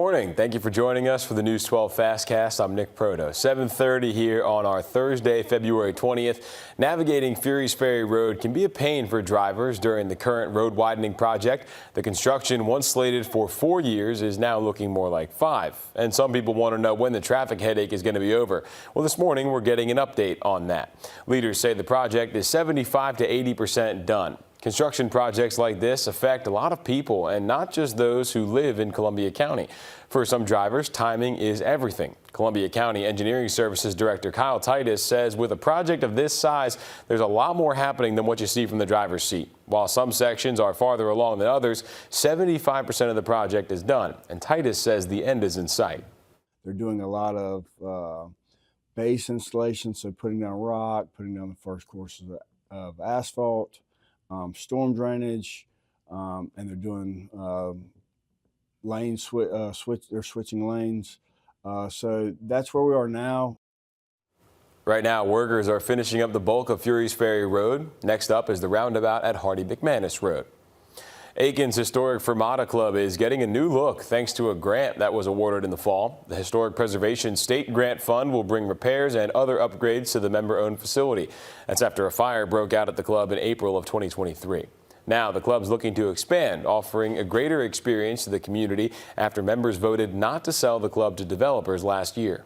Morning. Thank you for joining us for the News 12 FastCast. I'm Nick Proto. 7:30 here on our Thursday, February 20th. Navigating Furious Ferry Road can be a pain for drivers during the current road widening project. The construction, once slated for 4 years, is now looking more like 5. And some people want to know when the traffic headache is going to be over. Well, this morning we're getting an update on that. Leaders say the project is 75 to 80% done. Construction projects like this affect a lot of people, and not just those who live in Columbia County. For some drivers, timing is everything. Columbia County Engineering Services Director Kyle Titus says with a project of this size, there's a lot more happening than what you see from the driver's seat. While some sections are farther along than others, 75% of the project is done, and Titus says the end is in sight. They're doing a lot of base installation, so putting down rock, putting down the first courses of asphalt, storm drainage, and they're doing lane they're switching lanes. So that's where we are now. Right now, workers are finishing up the bulk of Furious Ferry Road. Next up is the roundabout at Hardy McManus Road. Aiken's Historic Fermata Club is getting a new look thanks to a grant that was awarded in the fall. The Historic Preservation State Grant Fund will bring repairs and other upgrades to the member-owned facility. That's after a fire broke out at the club in April of 2023. Now the club's looking to expand, offering a greater experience to the community after members voted not to sell the club to developers last year.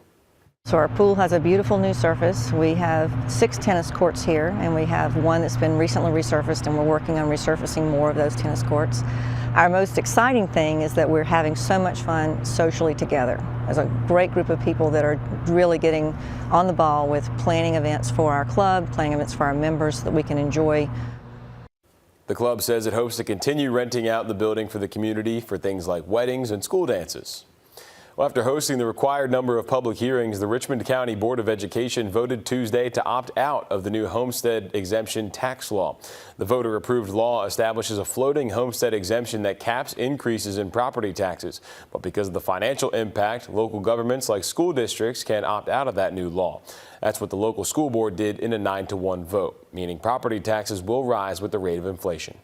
So our pool has a beautiful new surface. We have 6 tennis courts here, and we have one that's been recently resurfaced, and we're working on resurfacing more of those tennis courts. Our most exciting thing is that we're having so much fun socially together. There's a great group of people that are really getting on the ball with planning events for our club, planning events for our members so that we can enjoy. The club says it hopes to continue renting out the building for the community for things like weddings and school dances. Well, after hosting the required number of public hearings, the Richmond County Board of Education voted Tuesday to opt out of the new homestead exemption tax law. The voter-approved law establishes a floating homestead exemption that caps increases in property taxes. But because of the financial impact, local governments like school districts can opt out of that new law. That's what the local school board did in a 9-to-1 vote, meaning property taxes will rise with the rate of inflation.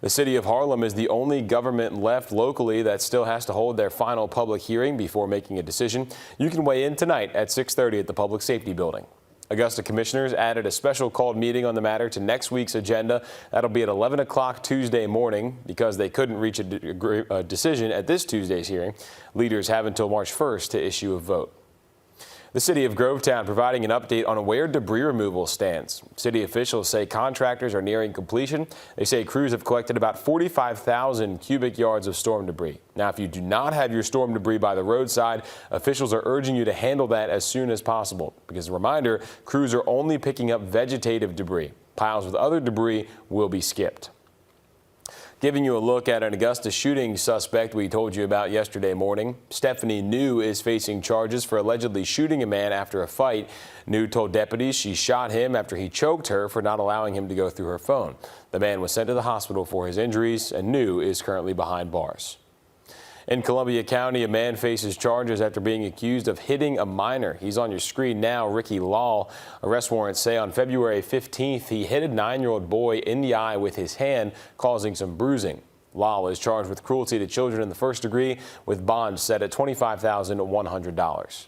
The city of Harlem is the only government left locally that still has to hold their final public hearing before making a decision. You can weigh in tonight at 6:30 at the Public Safety Building. Augusta commissioners added a special called meeting on the matter to next week's agenda. That'll be at 11 o'clock Tuesday morning because they couldn't reach a decision at this Tuesday's hearing. Leaders have until March 1st to issue a vote. The city of Grovetown providing an update on where debris removal stands. City officials say contractors are nearing completion. They say crews have collected about 45,000 cubic yards of storm debris. Now, if you do not have your storm debris by the roadside, officials are urging you to handle that as soon as possible. Because a reminder, crews are only picking up vegetative debris. Piles with other debris will be skipped. Giving you a look at an Augusta shooting suspect we told you about yesterday morning. Stephanie New is facing charges for allegedly shooting a man after a fight. New told deputies she shot him after he choked her for not allowing him to go through her phone. The man was sent to the hospital for his injuries, and New is currently behind bars. In Columbia County, a man faces charges after being accused of hitting a minor. He's on your screen now, Ricky Law. Arrest warrants say on February 15th, he hit a 9-year-old boy in the eye with his hand, causing some bruising. Law is charged with cruelty to children in the first degree, with bond set at $25,100.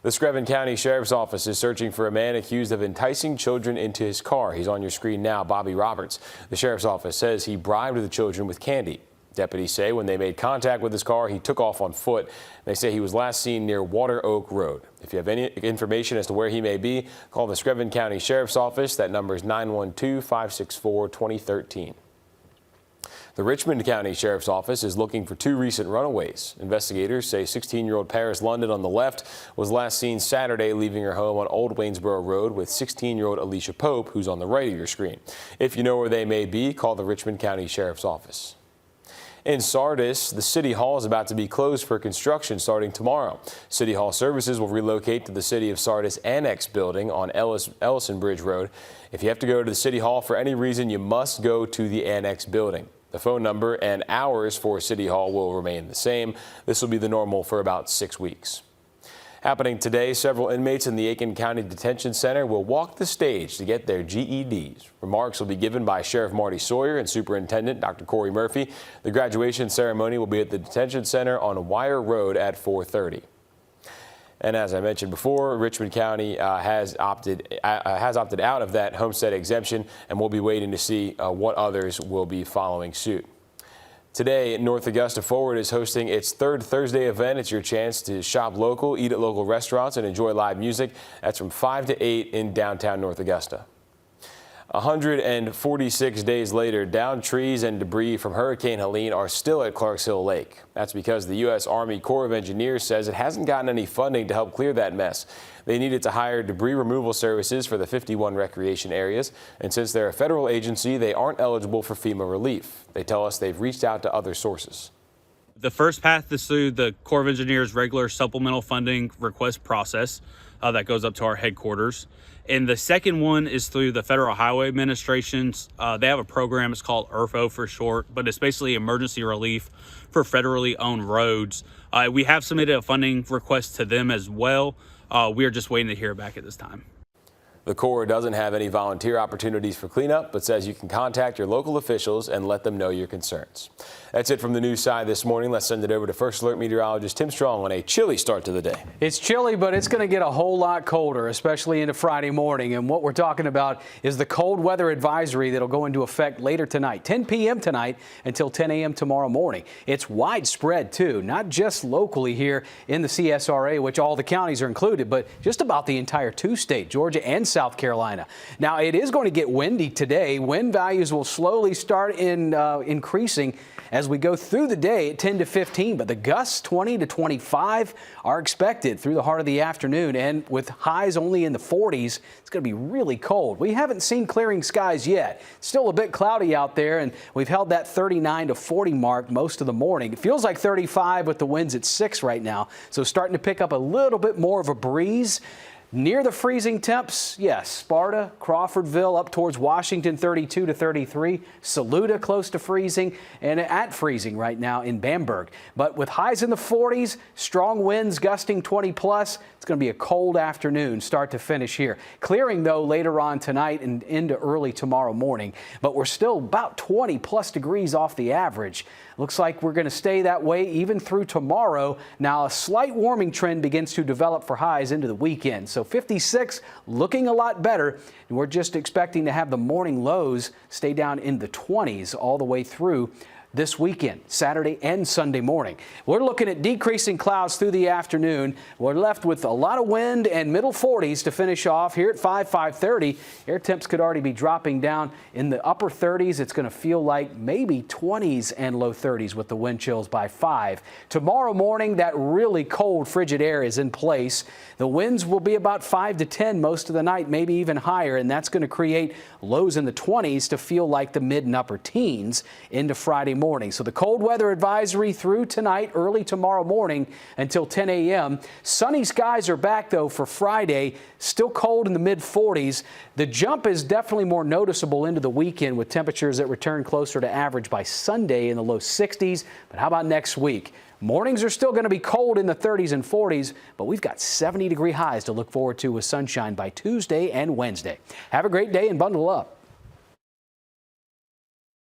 The Screven County Sheriff's Office is searching for a man accused of enticing children into his car. He's on your screen now, Bobby Roberts. The Sheriff's Office says he bribed the children with candy. Deputies say when they made contact with his car, he took off on foot. They say he was last seen near Water Oak Road. If you have any information as to where he may be, call the Screven County Sheriff's Office. That number is 912-564-2013. The Richmond County Sheriff's Office is looking for 2 recent runaways. Investigators say 16-year-old Paris London on the left was last seen Saturday leaving her home on Old Waynesboro Road with 16-year-old Alicia Pope, who's on the right of your screen. If you know where they may be, call the Richmond County Sheriff's Office. In Sardis, the City Hall is about to be closed for construction starting tomorrow. City Hall services will relocate to the City of Sardis Annex building on Ellison Bridge Road. If you have to go to the City Hall for any reason, you must go to the Annex building. The phone number and hours for City Hall will remain the same. This will be the normal for about 6 weeks. Happening today, several inmates in the Aiken County Detention Center will walk the stage to get their GEDs. Remarks will be given by Sheriff Marty Sawyer and Superintendent Dr. Corey Murphy. The graduation ceremony will be at the Detention Center on Wire Road at 4:30. And as I mentioned before, Richmond County has opted out of that homestead exemption, and we'll be waiting to see what others will be following suit. Today, North Augusta Forward is hosting its third Thursday event. It's your chance to shop local, eat at local restaurants, and enjoy live music. That's from 5 to 8 in downtown North Augusta. 146 days later, downed trees and debris from Hurricane Helene are still at Clarks Hill Lake. That's because the U.S. Army Corps of Engineers says it hasn't gotten any funding to help clear that mess. They needed to hire debris removal services for the 51 recreation areas, and since they're a federal agency, they aren't eligible for FEMA relief. They tell us they've reached out to other sources. The first path is through the Corps of Engineers regular supplemental funding request process that goes up to our headquarters. And the second one is through the Federal Highway Administration's. They have a program, it's called ERFO for short, but it's basically emergency relief for federally owned roads. We have submitted a funding request to them as well. We are just waiting to hear back at this time. The Corps doesn't have any volunteer opportunities for cleanup, but says you can contact your local officials and let them know your concerns. That's it from the news side this morning. Let's send it over to First Alert meteorologist Tim Strong on a chilly start to the day. It's chilly, but it's going to get a whole lot colder, especially into Friday morning. And what we're talking about is the cold weather advisory that'll go into effect later tonight, 10 p.m. tonight until 10 a.m. tomorrow morning. It's widespread, too, not just locally here in the CSRA, which all the counties are included, but just about the entire two-state, Georgia and South Carolina. Now, it is going to get windy today. Wind values will slowly start increasing as we go through the day at 10 to 15, but the gusts 20 to 25 are expected through the heart of the afternoon, and with highs only in the 40s, it's going to be really cold. We haven't seen clearing skies yet. It's still a bit cloudy out there, and we've held that 39 to 40 mark most of the morning. It feels like 35 with the winds at 6 right now, so starting to pick up a little bit more of a breeze. Near the freezing temps, yes, Sparta, Crawfordville up towards Washington 32 to 33, Saluda close to freezing, and at freezing right now in Bamberg. But with highs in the 40s, strong winds gusting 20 plus, it's going to be a cold afternoon start to finish here. Clearing though later on tonight and into early tomorrow morning, but we're still about 20 plus degrees off the average. Looks like we're going to stay that way even through tomorrow. Now a slight warming trend begins to develop for highs into the weekend. So 56 looking a lot better, and we're just expecting to have the morning lows stay down in the 20s all the way through this weekend, Saturday and Sunday morning. We're looking at decreasing clouds through the afternoon. We're left with a lot of wind and middle 40s to finish off here at 5:30. Air temps could already be dropping down in the upper 30s. It's going to feel like maybe 20s and low 30s with the wind chills by 5. Tomorrow morning, that really cold, frigid air is in place. The winds will be about 5 to 10 most of the night, maybe even higher, and that's going to create lows in the 20s to feel like the mid and upper teens into Friday morning. So the cold weather advisory through tonight, early tomorrow morning until 10 a.m. Sunny skies are back, though, for Friday. Still cold in the mid 40s. The jump is definitely more noticeable into the weekend with temperatures that return closer to average by Sunday in the low 60s. But how about next week? Mornings are still going to be cold in the 30s and 40s, but we've got 70-degree highs to look forward to with sunshine by Tuesday and Wednesday. Have a great day and bundle up.